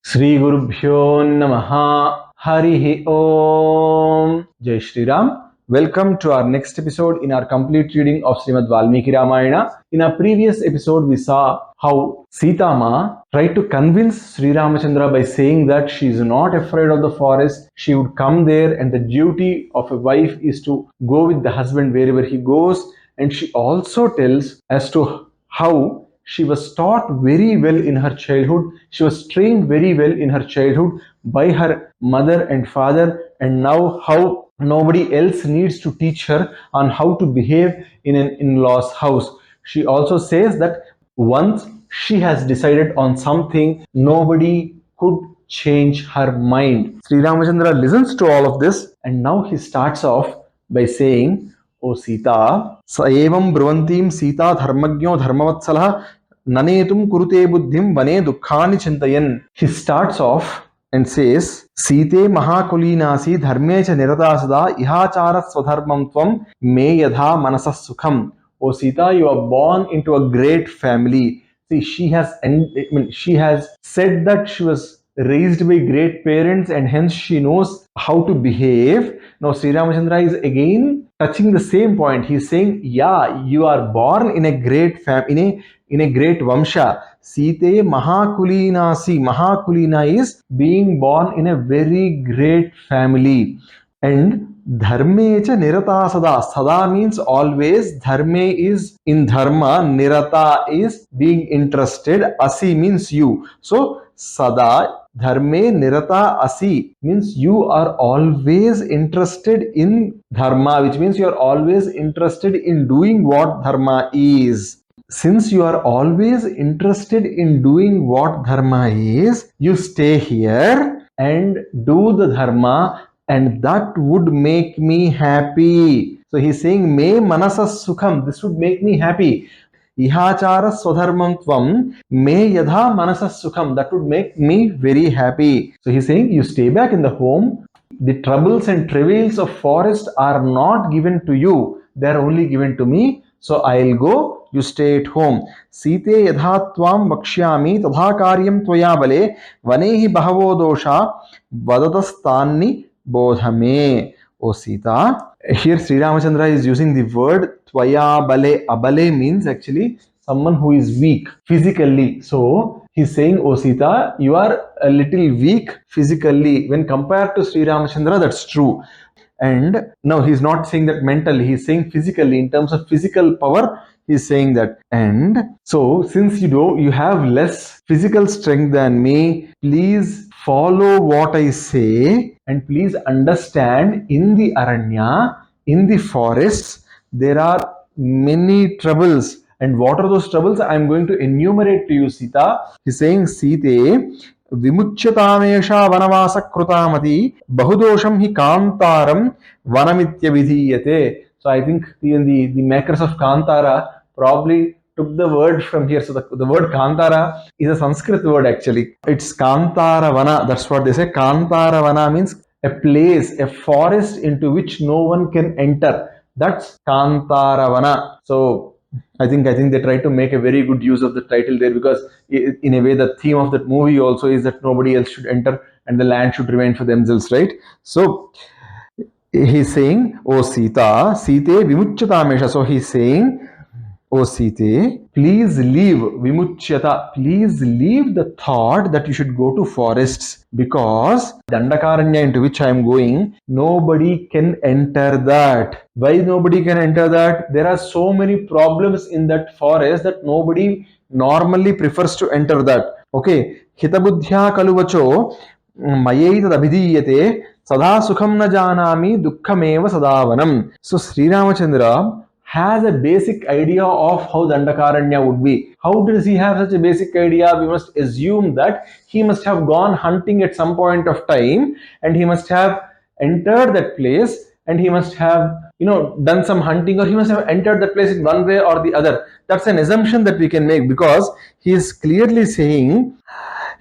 Sri Gurubhyo Namaha Harihi Om. Jai Shri Ram. Welcome to our next episode in our complete reading of Srimad Valmiki Ramayana. In our previous episode, we saw how Sita Ma tried to convince SriRamachandra by saying that she is not afraid of the forest. She would come there, and the duty of a wife is to go with the husband wherever he goes. And she also tells as to how she was taught very well in her childhood. She was trained very well in her childhood by her mother and father, and now how nobody else needs to teach her on how to behave in an in-law's house. She also says that once she has decided on something, nobody could change her mind. Sri Ramachandra listens to all of this, and now he starts off by saying, O Sita, sa evam brvantim Sita dharmagyo dharmavatsala nanetum kurute buddhim vane dukkhani chintayan. He starts off and says, Site mahakulinasi dharme cha niratasada ihachara swadharmam tvam me yadha manasas sukham. O Sita, you are born into a great family. See, she has said that she was raised by great parents and hence she knows how to behave. Now Sri Ramachandra is again touching the same point. He's saying, yeah, you are born in a great in a great vamsha. Site mahakulinasi. Mahakulina is being born in a very great family. And dharme cha nirata sada. Sada means always. Dharme is in dharma. Nirata is being interested. Asi means you. So sada dharme nirata asi means you are always interested in dharma, which means you are always interested in doing what dharma is. Since you are always interested in doing what dharma is, you stay here and do the dharma, and that would make me happy. So he's saying, me manasas sukham, this would make me happy. Ihachara swadharmam tvam me yadha manasas sukham, that would make me very happy. So he's saying, you stay back in the home. The troubles and travails of forest are not given to you, they are only given to me. So I'll go, you stay at home. Site yadha tvam vakshyami tadha karyam tvaya bale vanehi bahavo dosha vadatastanni bodhame. O Sita, here Sri Ramachandra is using the word tvaya bale. Abale means actually someone who is weak physically. So he's saying, O Sita, you are a little weak physically. When compared to Sri Ramachandra, that's true. And no, he's not saying that mentally, he's saying physically. In terms of physical power, he's saying that. And so since you have less physical strength than me, please follow what I say and please understand, in the aranya, in the forests, there are many troubles. And what are those troubles? I am going to enumerate to you, Sita. He's saying, Site vimucyatamesha vanavasa krutamati bahudosham hi kantaram vanamitya vidhiyate. So I think the makers of Kantara probably took the word from here. So the word Kantara is a Sanskrit word actually. It's Kantara Vana. That's what they say. Kantara Vana means a place, a forest into which no one can enter. That's Kantara Vana. So I think they try to make a very good use of the title there, because in a way the theme of that movie also is that nobody else should enter and the land should remain for themselves, right? So he's saying, O Sita, Site vimucyatamesha. So he's saying, O Site, please leave vimuchyata. Please leave the thought that you should go to forests, because Dandakaranya into which I am going, nobody can enter that. Why nobody can enter that? There are so many problems in that forest that nobody normally prefers to enter that. Okay, hitabuddhya kaluvacho mayaitad abhidiyate sada sukham na janami dukkhameva sadavanam. So Sri Ramachandra has a basic idea of how Dandakaranya would be. How does he have such a basic idea? We must assume that he must have gone hunting at some point of time and he must have entered that place and he must have done some hunting, or he must have entered that place in one way or the other. That's an assumption that we can make, because he is clearly saying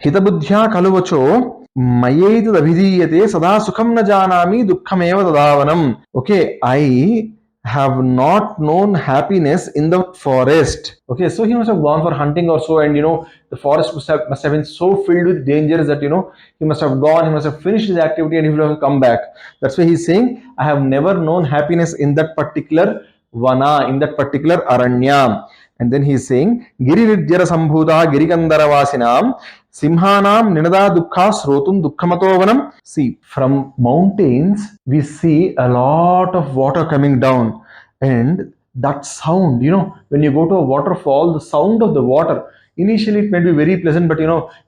hitabuddhya kaluvacho mayetad abhidiyate sada sukham na janami dukkhameva tadavanam. Okay, I have not known happiness in the forest. Okay, so he must have gone for hunting or so, and the forest must have been so filled with dangers that he must have gone, he must have finished his activity, and he would have come back. That's why he's saying, I have never known happiness in that particular vana, in that particular aranya. And then he's saying, Giri Nirjara Sambhuta Girikandara Vasinam Simhanam Ninada Dukha Srotum Dukhamatovanam. See, from mountains we see a lot of water coming down, and that sound, when you go to a waterfall, the sound of the water, initially it might be very pleasant, but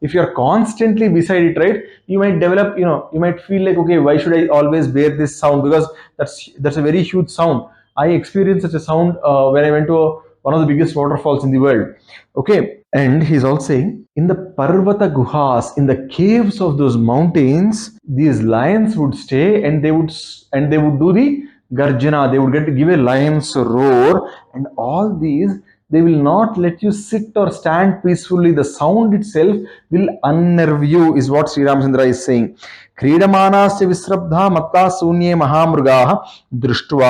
if you're constantly beside it, right, you might develop, you might feel like, okay, why should I always bear this sound, because that's a very huge sound. I experienced such a sound when I went to one of the biggest waterfalls in the world. Okay, and he's also saying, in the Parvata Guhas, in the caves of those mountains, these lions would stay, and they would do the Garjana. They would get to give a lion's roar, and all these, they will not let you sit or stand peacefully. The sound itself will unnerve you, is what SriRamachandra is saying. क्रीडमानास्य विस्रब्धा मत्ता शून्ये महामृगाः दृष्ट्वा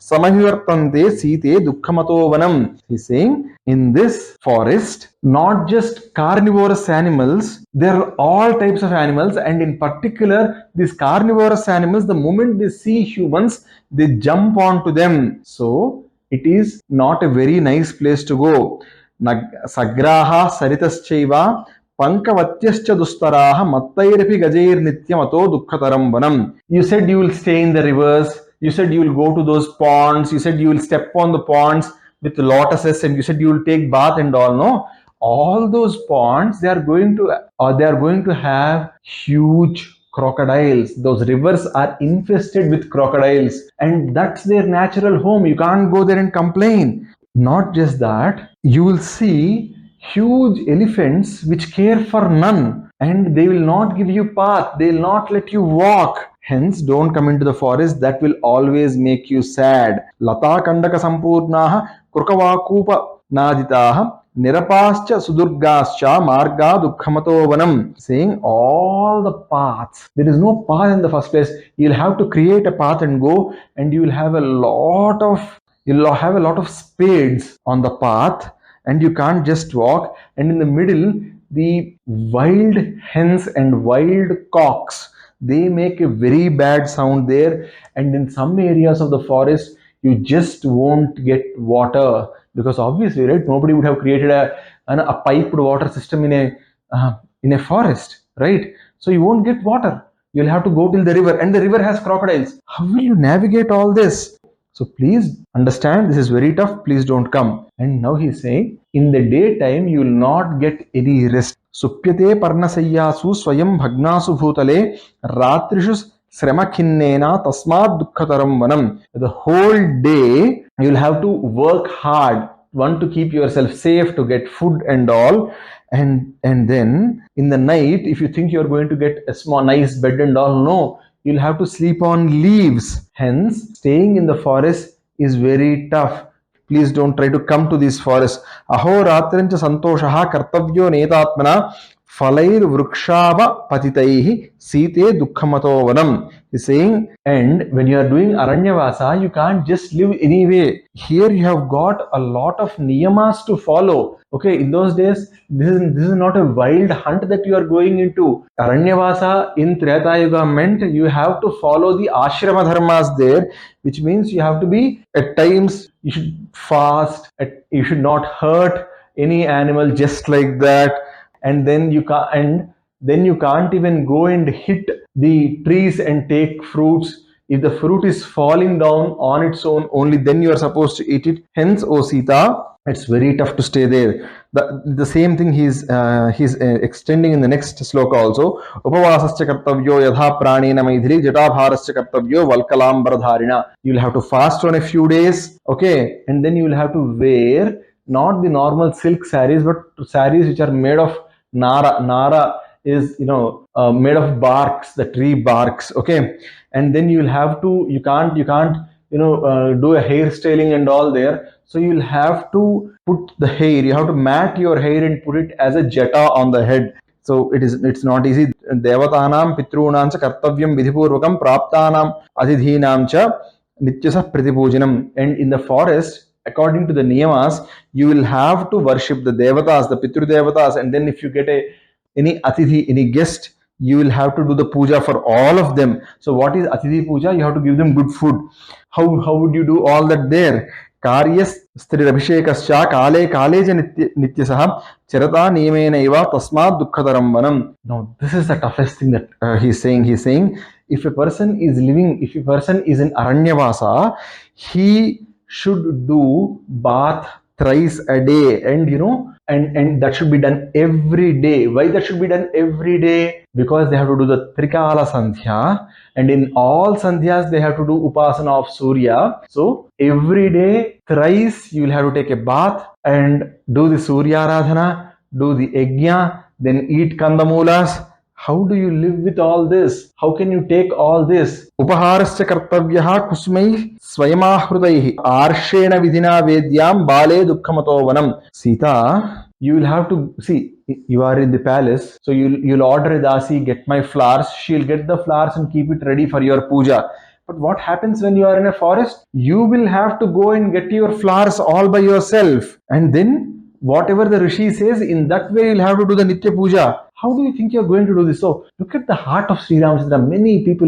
समभिवर्तन्ते सीते दुःखमतो वनम. He's saying, in this forest, not just carnivorous animals, there are all types of animals, and in particular, these carnivorous animals, the moment they see humans, they jump onto them. So it is not a very nice place to go. Sagraha saritaschaiva Pankavatyascha dustaraha mattairapi gajair nityamato dukkhataram vanam. You said you will stay in the rivers, you said you will go to those ponds, you said you will step on the ponds with lotuses, and you said you will take bath and all. No, all those ponds, they are going to have huge crocodiles. Those rivers are infested with crocodiles, and that's their natural home. You can't go there and complain. Not just that, you will see huge elephants which care for none, and they will not give you path, they will not let you walk. Hence, don't come into the forest. That will always make you sad. Lata kandaka sampurnaha kurkavakupa naditaha nirapascha sudurgascha marga dukkhamato vanam. Saying all the paths, there is no path in the first place. You'll have to create a path and go, and you'll have a lot of spades on the path, and you can't just walk. And in the middle, the wild hens and wild cocks, they make a very bad sound there. And in some areas of the forest, you just won't get water, because obviously, right, nobody would have created a piped water system in a forest, right? So you won't get water. You'll have to go till the river, and the river has crocodiles. How will you navigate all this? So please understand, this is very tough. Please don't come. And now he's saying, in the daytime, you will not get any rest. Supyate parnasayyasu swayam bhagnasu bhutale ratrishu sremakhinnena tasmad dukkhataram vanam. The whole day, you'll have to work hard. One, to keep yourself safe, to get food and all. And then in the night, if you think you're going to get a small nice bed and all, no, you'll have to sleep on leaves. Hence, staying in the forest is very tough. Please don't try to come to these forests. Aho ratrancha santoshaha kartavyo netatmana falair vrukshava patitaihi site dukkhamato vanam. He's saying, and when you are doing aranyavasa, you can't just live anyway. Here you have got a lot of niyamas to follow. Okay, in those days, this is not a wild hunt that you are going into. Aranyavasa in Treta Yuga meant you have to follow the ashrama dharmas there, which means you have to be, at times, you should fast, you should not hurt any animal just like that, and then you can't even go and hit the trees and take fruits. If the fruit is falling down on its own, only then you are supposed to eat it. Hence, O Sita, it's very tough to stay there. The same thing he's extending in the next sloka also. Upavasascha kartavyo yadha pranena maithili jatabharascha kartavyo valkalambardharina. You'll have to fast on a few days, okay, and then you will have to wear not the normal silk saris, but saris which are made of nara. Nara is made of barks, the tree barks, okay, and then you can't do a hairstyling and all there. So you'll have to put the hair, you have to mat your hair and put it as a jata on the head. So it's not easy. Devatanam pitrunam cha kartavyam vidhipurvakam praptanam adhidhinam cha Nityasa Pratipujanam. And in the forest, according to the niyamas, you will have to worship the devatas, the Pitru devatas, and then if you get any atithi, any guest, you will have to do the puja for all of them. So what is atithi puja? You have to give them good food. How would you do all that there? Karyas स्त्रिरभिषेकश्च काले काले च नित्यसः चरता नियमेन इव तस्मात् दुःखतरं वनम. Now this is the toughest thing that he's saying. He's saying if a person is living, if a person is in Aranyavasa, he should do bath thrice a day, and and that should be done every day. Why that should be done every day? Because they have to do the Trikala Sandhya, and in all Sandhyas they have to do Upasana of Surya. So every day thrice you will have to take a bath and do the Surya Aradhana, do the Yajna, then eat Kandamulas. How do you live with all this? How can you take all this? Upaharasya kartavyah kusmai swayamahrudaihi arshena vidhina vedyam bale dukkamato vanam. Sita, you will have to see, you are in the palace, so you'll order a dasi, get my flowers. She'll get the flowers and keep it ready for your puja. But what happens when you are in a forest? You will have to go and get your flowers all by yourself, and then whatever the Rishi says, in that way you'll have to do the Nitya Puja. How do you think you're going to do this? So look at the heart of SriRamachandra. Many people,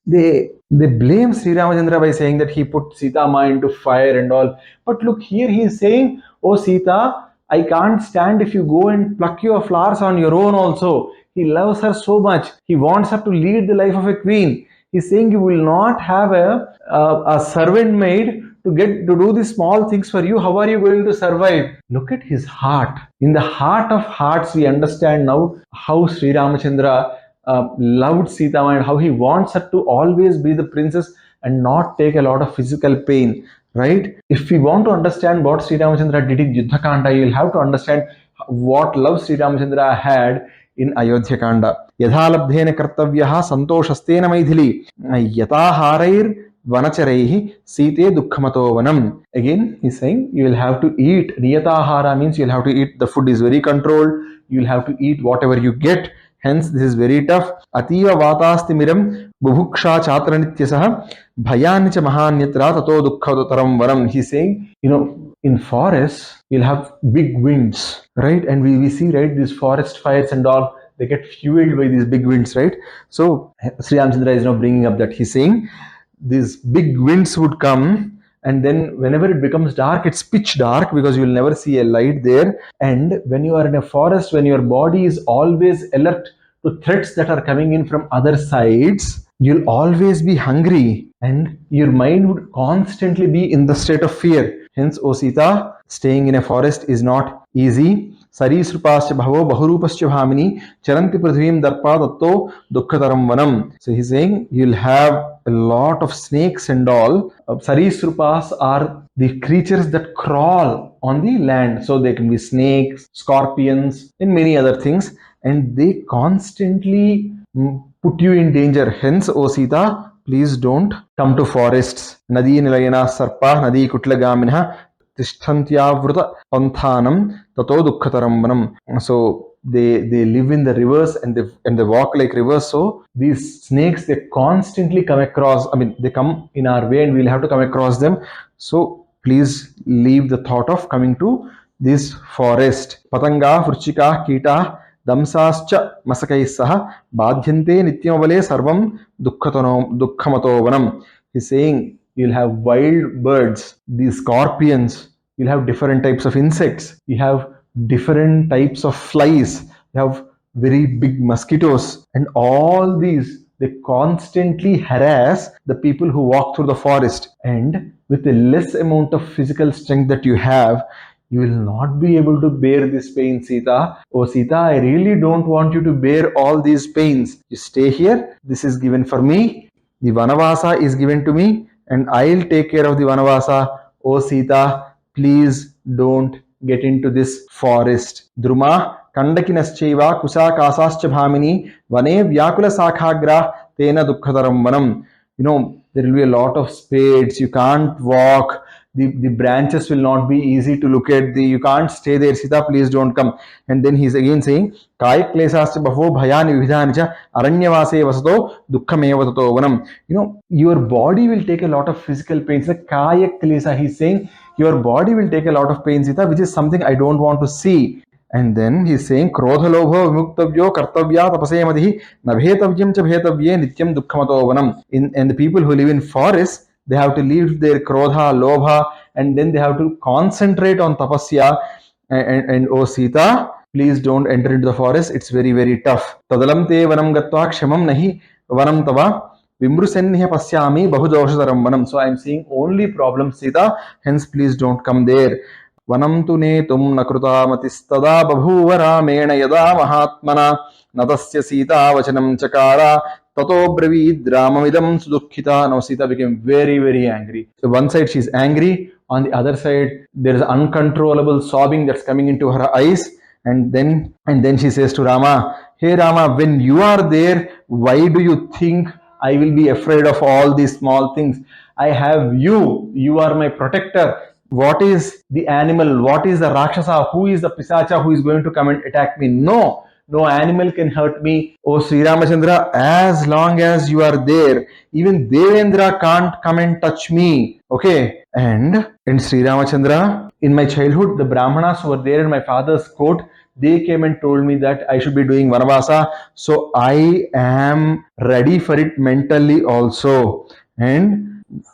they blame SriRamachandra by saying that he put Sita Ma into fire and all. But look, here he is saying, oh Sita, I can't stand if you go and pluck your flowers on your own also. He loves her so much. He wants her to lead the life of a queen. He's saying you will not have a servant maid to do these small things for you. How are you going to survive? Look at his heart. In the heart of hearts, we understand now how Sri Ramachandra loved Sita and how he wants her to always be the princess and not take a lot of physical pain. Right? If we want to understand what Sri Ramachandra did in Ayodhyakanda, you will have to understand what love Sri Ramachandra had in Ayodhyakanda. Yadhalabdhena kartavyah santoshastena maithili yataharair vanacharaihi site dukkamato vanam. Again, he's saying you will have to eat. Niyatahara means you'll have to eat. The food is very controlled. You'll have to eat whatever you get. Hence, this is very tough. Ativa vatastimiram bubhuksha chatranityasah bhayanicha mahanyatra tato dukkataram varam. He's saying, in forests, you'll have big winds, right? And we see, right, these forest fires and all, they get fueled by these big winds, right? So, Sri Ramachandra is now bringing up that he's saying, these big winds would come, and then whenever it becomes dark, it's pitch dark because you will never see a light there. And when you are in a forest, when your body is always alert to threats that are coming in from other sides, you'll always be hungry and your mind would constantly be in the state of fear. Hence, O Sita, staying in a forest is not easy. Sarisrupasya bhavo bahurupasya bhamini charanti prithvim darpa datto dukkataram vanam. So he's saying you'll have a lot of snakes and all. Sarisrupas are the creatures that crawl on the land. So they can be snakes, scorpions, and many other things. And they constantly put you in danger. Hence, O Sita, please don't come to forests. Nadi nilayana sarpa nadi kutlagaminha tishthantyavruta panthanam tato dukkataram vanam. So they live in the rivers and they walk like rivers. So these snakes, they constantly come across, they come in our way and we'll have to come across them. So please leave the thought of coming to this forest. Patanga, Furchika, Kita, Damsascha Masakai Saha, Badhyante Nityamavale Sarvam Dukkamato Vanam. He's saying you'll have wild birds, these scorpions, you'll have different types of insects, you have different types of flies, you have very big mosquitoes, and all these, they constantly harass the people who walk through the forest. And with the less amount of physical strength that you have, you will not be able to bear this pain, Sita. Oh Sita, I really don't want you to bear all these pains. You stay here. This is given for me. The Vanavasa is given to me and I'll take care of the Vanavasa. Oh Sita, please don't get into this forest. Druma Kandakinascheva Kusa Kasascha Bhamini Vane Vyakula Sakhagra Tena Dukkataram Vanam. There will be a lot of spades. You can't walk. the branches will not be easy to look at, you can't stay there, Sita, please don't come. And then he's again saying, Kaya klesasya bhavo bhayani vidhani cha aranyavase vasato dukkhameva tato vanam. Your body will take a lot of physical pains. The Kaya klesa, he's saying, your body will take a lot of pain, Sita, which is something I don't want to see. And then he's saying, Krodha lobha vimuktavyo kartavya tapase madihi nabhetavyam cha bhetavye nityam dukkhamato vanam. And the people who live in forests, they have to leave their krodha, lobha, and then they have to concentrate on tapasya. And oh Sita, please don't enter into the forest. It's very, very tough. Tadalam te vanam gatva kshamam nahi vanam tava vimrusenniha pasyami bahudoshasaram vanam. So I'm seeing only problems, Sita. Hence, please don't come there. Vanam tu netum nakrutamatistada babhuva ramena yada mahatmana natasya Sita vachanam chakara tato bravid ramamidam sudukkhita. Now Sita became very, very angry. So one side she's angry, on the other side there is uncontrollable sobbing that's coming into her eyes. And then she says to Rama, hey Rama, when you are there, why do you think I will be afraid of all these small things? I have you. You are my protector. What is the animal? What is the Rakshasa? Who is the Pisacha who is going to come and attack me? No animal can hurt me. Oh SriRamachandra, as long as you are there, even Devendra can't come and touch me. Okay. And in SriRamachandra, in my childhood, the Brahmanas who were there in my father's court, they came and told me that I should be doing Vanavasa. So I am ready for it mentally also. And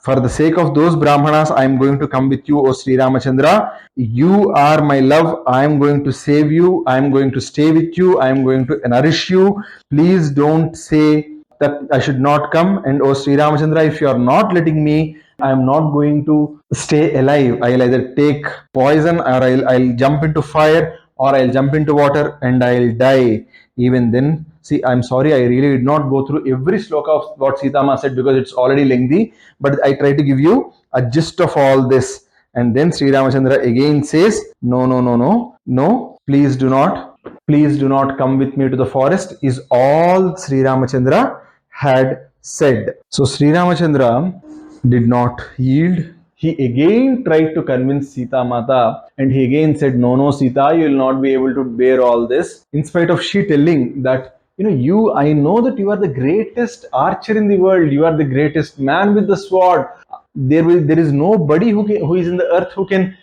for the sake of those Brahmanas, I am going to come with you, O SriRamachandra. You are my love. I am going to save you. I am going to stay with you. I am going to nourish you. Please don't say that I should not come. And O SriRamachandra, if you are not letting me, I am not going to stay alive. I'll either take poison, or I'll jump into fire, or I'll jump into water and I'll die. Even then, see, I'm sorry, I really did not go through every sloka of what Sita Ma said because it's already lengthy, but I try to give you a gist of all this. And then Sri Ramachandra again says, no, please do not come with me to the forest, is all Sri Ramachandra had said. So Sri Ramachandra did not yield. He again tried to convince Sita Mata, and he again said, no, Sita, you will not be able to bear all this. In spite of she telling that, I know that you are the greatest archer in the world. You are the greatest man with the sword. There is nobody who is in the earth who can,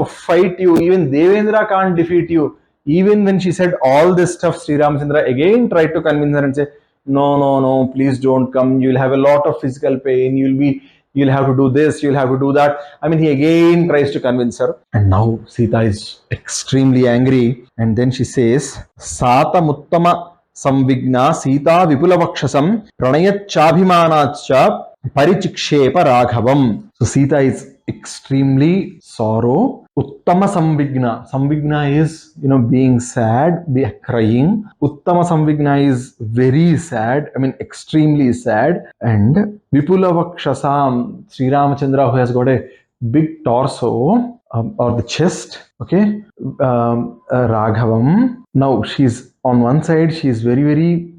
fight you. Even Devendra can't defeat you. Even when she said all this stuff, Sri Ramachandra again tried to convince her and say, no, please don't come. You'll have a lot of physical pain. You'll have to do this, you'll have to do that. I mean, he again tries to convince her. And now Sita is extremely angry. And then she says, Sata muttama samvigna Sita vipulavakshasam pranayachabhimanachcha parichikshepa raghavam. So Sita is extremely sorrow. Uttama samvigna. Samvigna is, being sad, crying. Uttama samvigna is very sad. I mean, extremely sad. And Vipulavakshasam, Sri Ramachandra, who has got a big torso or the chest. Okay. Raghavam. Now she's on one side, she's very,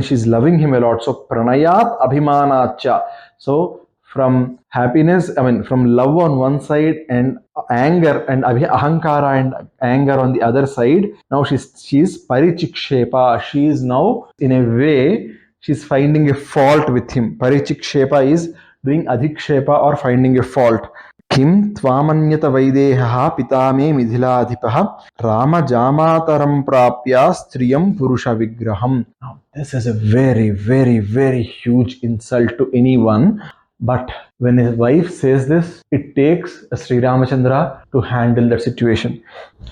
she's loving him a lot. So pranayat abhimanacha. So from happiness, from love on one side and anger and ahankara and anger on the other side. Now she's parichikshepa. She is now, in a way, she's finding a fault with him. Parichikshepa is doing adhikshepa or finding a fault. Kim tvamanyata vaideha pitame midhiladhipaha Rama jamataram prapya striyam purusha vigraham. Now this is a very, very, very huge insult to anyone. But when his wife says this, it takes Sri Ramachandra to handle that situation.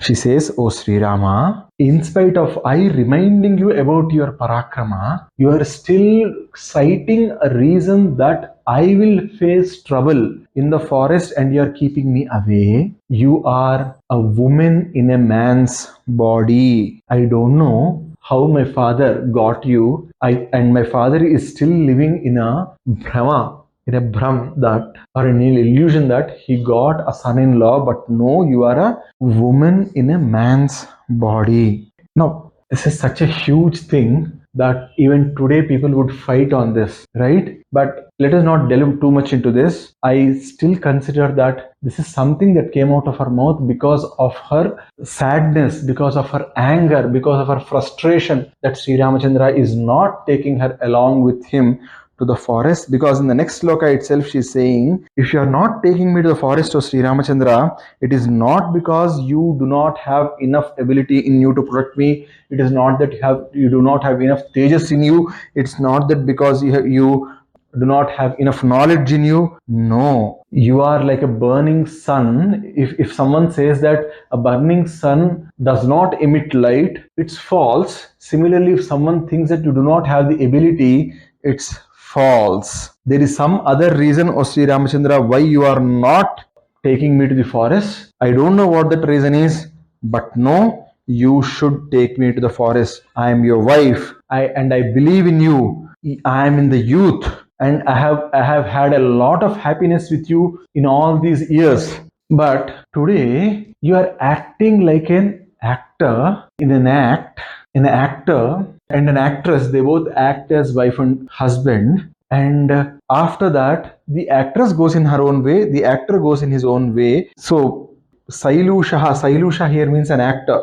She says, oh Sri Rama, in spite of I reminding you about your parakrama, you are still citing a reason that I will face trouble in the forest and you are keeping me away. You are a woman in a man's body. I don't know how my father got you. And my father is still living in a bhrama. In a bhram that, or in an illusion that he got a son-in-law, but no, you are a woman in a man's body. Now, this is such a huge thing that even today people would fight on this, right? But let us not delve too much into this. I still consider that this is something that came out of her mouth because of her sadness, because of her anger, because of her frustration that Sri Ramachandra is not taking her along with him to the forest. Because in the next sloka itself she is saying, if you are not taking me to the forest, O Sri Ramachandra, it is not because you do not have enough ability in you to protect me. It is not that you do not have enough tejas in you. It's not that because you do not have enough knowledge in you. No, you are like a burning sun. If someone says that a burning sun does not emit light, it's false. Similarly, if someone thinks that you do not have the ability, it's false. There is some other reason, O Sri Ramachandra, why you are not taking me to the forest. I don't know what that reason is, but no, you should take me to the forest. I am your wife. I believe in you. I am in the youth, and I have had a lot of happiness with you in all these years. But today you are acting like an actor in an act. An actor and an actress, they both act as wife and husband. And after that, the actress goes in her own way, the actor goes in his own way. So Sailusha here means an actor,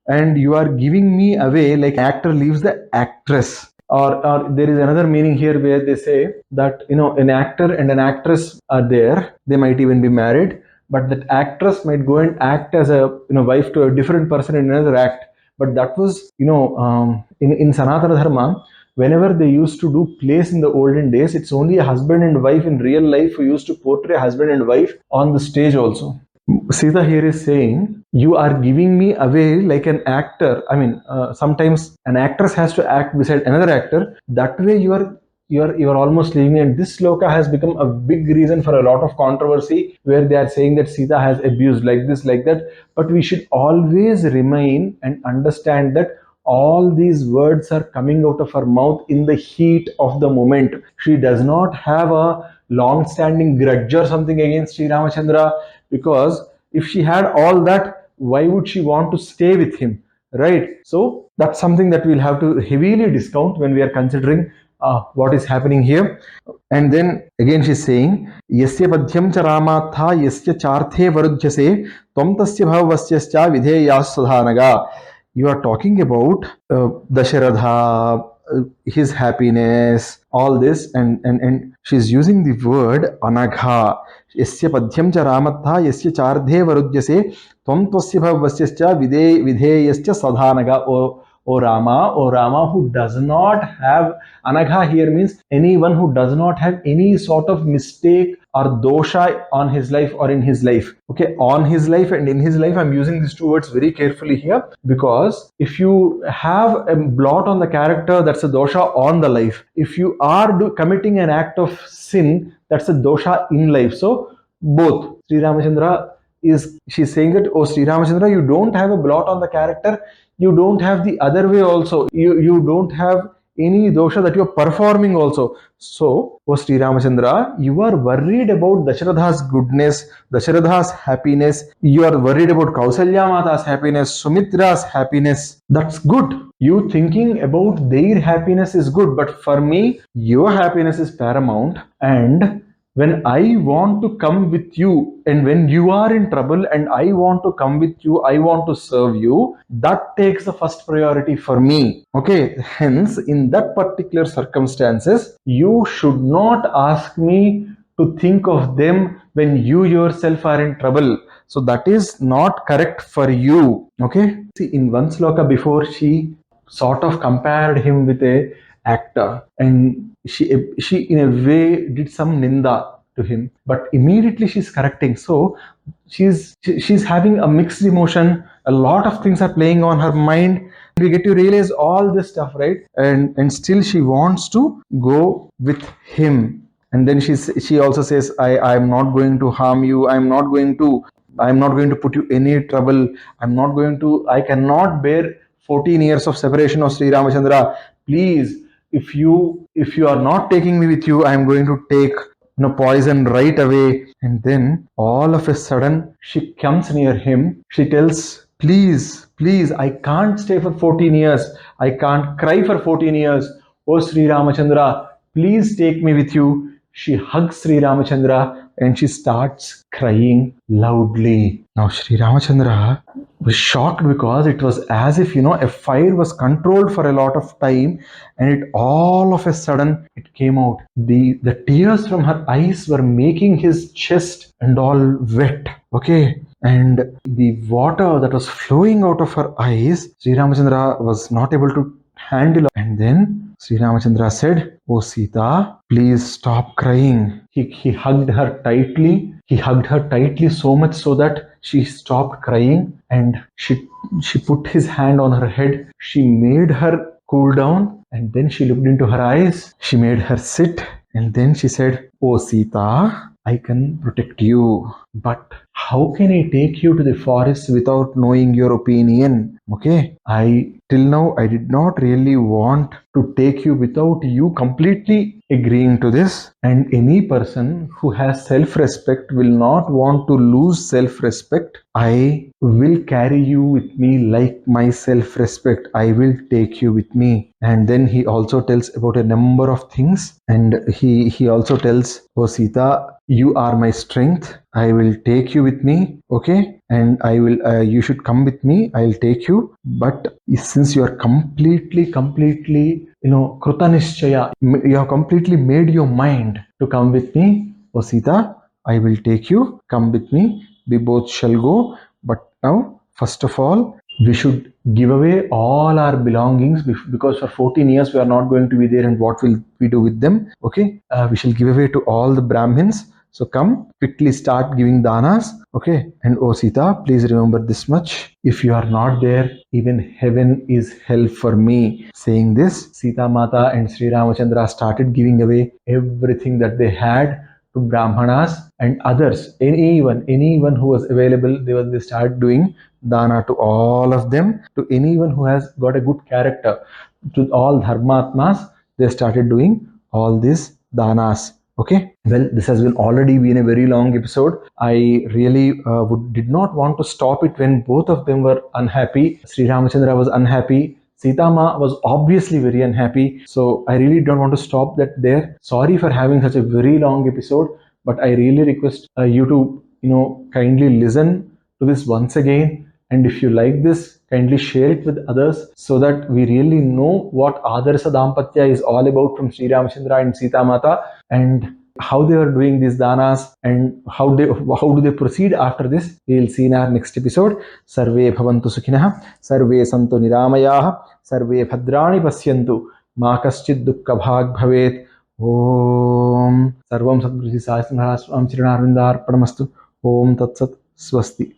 and you are giving me away like actor leaves the actress. Or there is another meaning here where they say that an actor and an actress are there, they might even be married, but that actress might go and act as a wife to a different person in another act. But that was in Sanatana Dharma, whenever they used to do plays in the olden days, it's only a husband and wife in real life who used to portray husband and wife on the stage also. Sita here is saying, you are giving me away like an actor. I mean, sometimes an actress has to act beside another actor. That way you're almost leaving me. And this sloka has become a big reason for a lot of controversy, where they are saying that Sita has abused like this, like that. But we should always remain and understand that all these words are coming out of her mouth in the heat of the moment. She does not have a long-standing grudge or something against Sri Ramachandra, because if she had all that, why would she want to stay with him, right? So that's something that we'll have to heavily discount when we are considering what is happening here. And then again she's saying, yasya padhyam cha ramatha yasya charthe varudhyase tvam tasya bhavasyascha vidheyas sadhanaga. You are talking about Dasharatha, his happiness, all this, and she's using the word anagha. Yasya padhyam cha ramatha yasya chardhe varudhyase tvam twasya bhavasyascha vidheyascha sadhanaga. O Rama, who does not have, anagha here means anyone who does not have any sort of mistake or dosha on his life or in his life. Okay, on his life and in his life, I'm using these two words very carefully here, because if you have a blot on the character, that's a dosha on the life. If you are committing an act of sin, that's a dosha in life. So both. Sri Ramachandra she's saying that, oh Sri Ramachandra, you don't have a blot on the character, you don't have the other way also, you don't have any dosha that you're performing also. So, oh Sri Ramachandra, you are worried about Dasharatha's goodness, Dasharatha's happiness, you are worried about Kausalya Mata's happiness, Sumitra's happiness. That's good. You thinking about their happiness is good, but for me, your happiness is paramount. And when I want to come with you, and when you are in trouble and I want to come with you, I want to serve you, that takes the first priority for me. Okay, hence in that particular circumstances, you should not ask me to think of them when you yourself are in trouble. So that is not correct for you. Okay, see, in one sloka before, she sort of compared him with a actor, and she in a way did some ninda to him, but immediately she's correcting. So she's having a mixed emotion, a lot of things are playing on her mind. We get to realize all this stuff, right? And still she wants to go with him. And then she also says, I'm not going to harm you, I'm not going to put you any trouble, I cannot bear 14 years of separation of Sri Ramachandra. Please, if you are not taking me with you, I am going to take poison right away. And then all of a sudden she comes near him. She tells Please, please, I can't stay for 14 years. I can't cry for 14 years. Oh Sri Ramachandra, please take me with you. She hugs Sri Ramachandra and she starts crying loudly. Now Sri Ramachandra was shocked because it was as if, a fire was controlled for a lot of time, and it all of a sudden it came out. The tears from her eyes were making his chest and all wet. Okay. And the water that was flowing out of her eyes, Sri Ramachandra was not able to handle. And then Sri Ramachandra said, "Oh Sita, please stop crying." He hugged her tightly. He hugged her tightly so much so that she stopped crying, and she put his hand on her head. She made her cool down, and then she looked into her eyes. She made her sit, and then she said, "Oh Sita, I can protect you, but how can I take you to the forest without knowing your opinion? Okay, till now I did not really want to take you without you completely agreeing to this. And any person who has self-respect will not want to lose self-respect. I will carry you with me like my self-respect. I will take you with me." And then he also tells about a number of things, and he also tells, "Oh Sita, you are my strength. I will take you with me, okay? And I will. You should come with me. I'll take you. But since you are completely, Krutanishchaya, you have completely made your mind to come with me. Oh Sita, I will take you. Come with me. We both shall go. But now, first of all, we should give away all our belongings, because for 14 years we are not going to be there, and what will we do with them? Okay, we shall give away to all the Brahmins. So come, quickly start giving danas. Okay, and oh Sita, please remember this much. If you are not there, even heaven is hell for me." Saying this, Sita Mata and Sri Ramachandra started giving away everything that they had to Brahmanas and others. Anyone who was available, they started doing dana to all of them. To anyone who has got a good character, to all dharmatmas, they started doing all these danas. Okay, well, this has already been a very long episode. I really did not want to stop it when both of them were unhappy. Sri Ramachandra was unhappy. Sita Ma was obviously very unhappy. So I really don't want to stop that there. Sorry for having such a very long episode, but I really request you to, kindly listen to this once again. And if you like this, kindly share it with others so that we really know what Adarsa Dampatya is all about from Sri Ramachandra and Sita Mata, and how they are doing these danas, and how do they proceed after this. We will see in our next episode. Sarve bhavantu sukhinah, sarve santu niramayah, sarve bhadrani pasyantu, ma kaschid dukkha bhag bhavet. Om Sarvam Sadguru Sahasranarvindarpanastu. Om Tat Sat. Swasti.